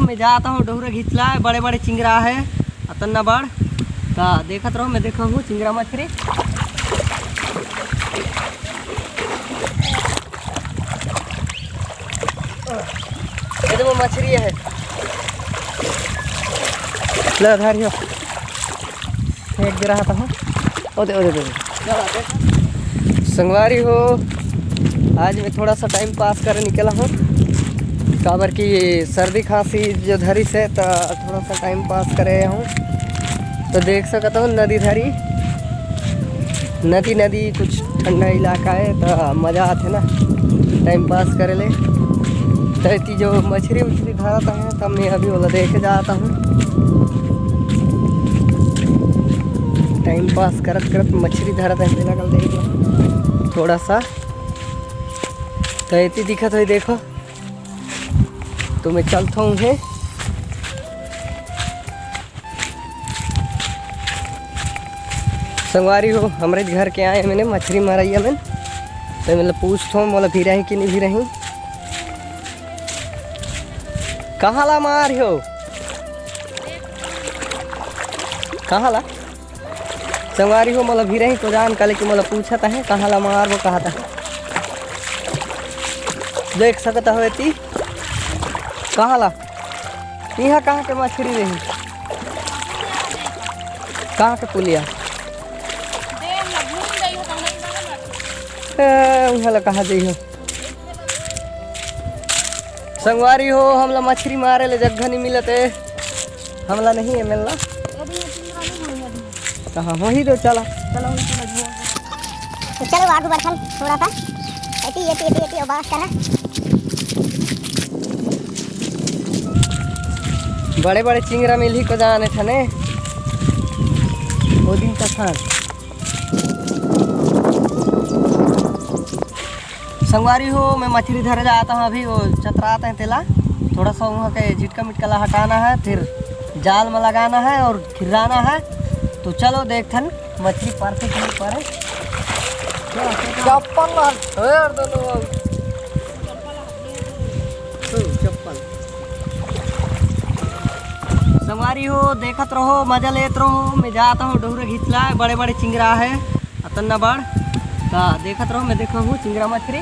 मैं जाता हूँ डोहरा घिचला है, बड़े बड़े चिंगरा है अतना बड़ का देखत रहो। मैं देखा हूँ चिंगरा मछली। ये देखो मछली है, ले धारियो फेंक दे रहा था। ओदे ओदे ओदे संगवारी हो, आज मैं थोड़ा सा टाइम पास कर निकला हूँ काबर की सर्दी खांसी जो धरी से तो थोड़ा सा टाइम पास करे हूँ। तो देख सकता हूँ नदी धरी, नदी कुछ ठंडा इलाका है तो मज़ा आते ना टाइम पास करे ले। तो इतनी जो मछली उछली धराता है तब मैं अभी वाला देखे जाता हूँ। टाइम पास करत करत मछली धरता है लगल देख थोड़ा सा। तो इतनी दिखत है देखो, तो मैं चलता हूँ है। संगवारी हो, हमारे घर के आए मैंने मछली मारी है मैंने, तो मतलब पूछता हूँ बोला भी रही कि नहीं भी रही। कहाँ ला मार हो, कहाँ ला संगवारी हो मतलब भी रही तो जान कल कि मतलब पूछा था है कहाँ ला मार वो कहा था। देख सकता हो ती कहाँ ला, यहाँ कहाँ के मछली रही, कहाँ के पुलिया उहला कहा दी हो। संगवारी हो हमला मछली मारे ले जगह नहीं मिलते, हमला नहीं है मिलना कहाँ वही तो चला चलो आगे बढ़ल थोड़ा सा एटी बात करना। बड़े बड़े चिंगरा मिल ही को जाने थे वो दिन का था। संगवारी हो मैं मछली धरे जाता हूँ, अभी वो चतराते हैं तेला थोड़ा सा वहाँ के झिटका मिटका हटाना है, फिर जाल में लगाना है और खिराना है। तो चलो देखथन मछली पारते कि नहीं पारे। चप्पल संगवारी हो देखत रहो, मजा लेत रहो। मैं जाता हूँ डोहरा घिचला है, बड़े बड़े चिंगरा है अतना बड़ का देखत रहो। मैं देखा हूँ चिंगरा मछली।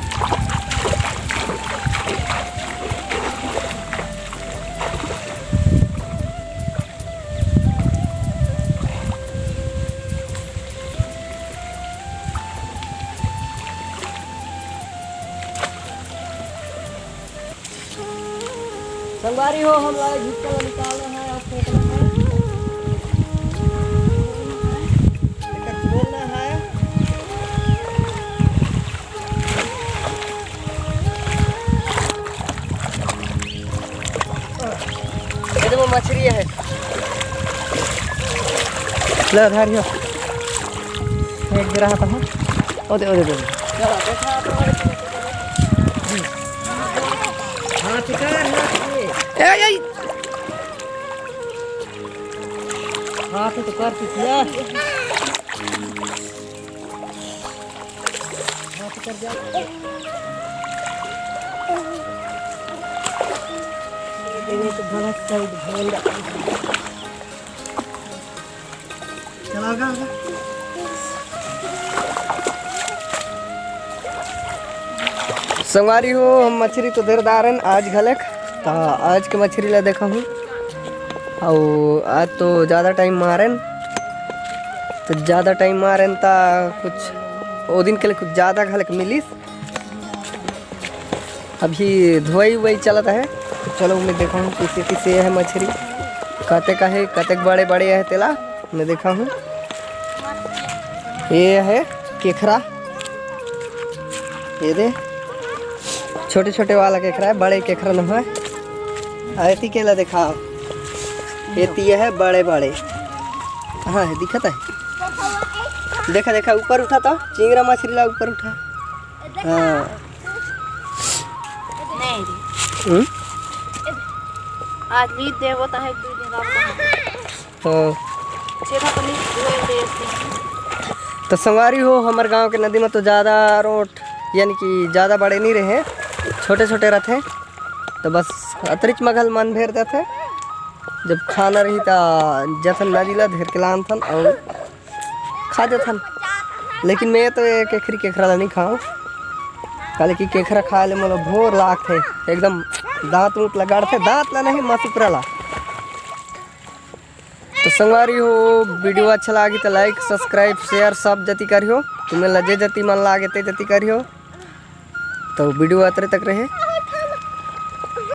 संगवारी हो हम लोग झुटका निकालना है और फेंकना है, खोलना है। ये देखो मछली है, ले धारियो फेंक दे रहा था। ओदे ओदे ओदे चलो देखा हाँ ठीक है। हाथ तो कर किया हाथ कर जा ये तो गलत साइड भोल चलागा। संगवारी हो हम मछली तो देरदार है आज घलक, तो आज के मछली ला देखा हूँ और आज तो ज़्यादा टाइम मारन, तो ज़्यादा टाइम मारन ता कुछ वो दिन के लिए कुछ ज़्यादा घलक मिलिस। अभी धोई वही चलता है, तो चलो मैं देखा हूँ किसी किसी है मछली कते का है, कते बड़े बड़े है तेला मैं देखा हूँ। ये है केखरा, ये दे छोटे छोटे वाला केखरा है, बड़े केखरा न है। ऐसी केला देखा ये है बड़े बड़े। हाँ है दिखता है, देखा देखा ऊपर उठा था चिंगरा मछली ला ऊपर उठा। हाँ आज भी देवता है दो दिन तो संगवारी हो हमारे गांव के नदी में तो ज़्यादा रोट यानी कि ज़्यादा बड़े नहीं रहे, छोटे छोटे रहते हैं। तो बस अतरिच मगल मन भेर जाते जब खाना रही था जथन नदी ला धेर के लान थन और खा देथन। लेकिन मैं तो ये केखरी केखरा ला नहीं खाऊं काले कि केखरा खा ले मोला भोर लागथे एकदम दांत उत लगाड़थे दांत ला नहीं मसुपरा ला। तो संगवारी हो वीडियो अच्छा लगी तो लाइक सब्सक्राइब शेयर सब जति करियो तुम्हें लजे जति मन लागे ते जति करियो। तो वीडियो अतरे तक रहे।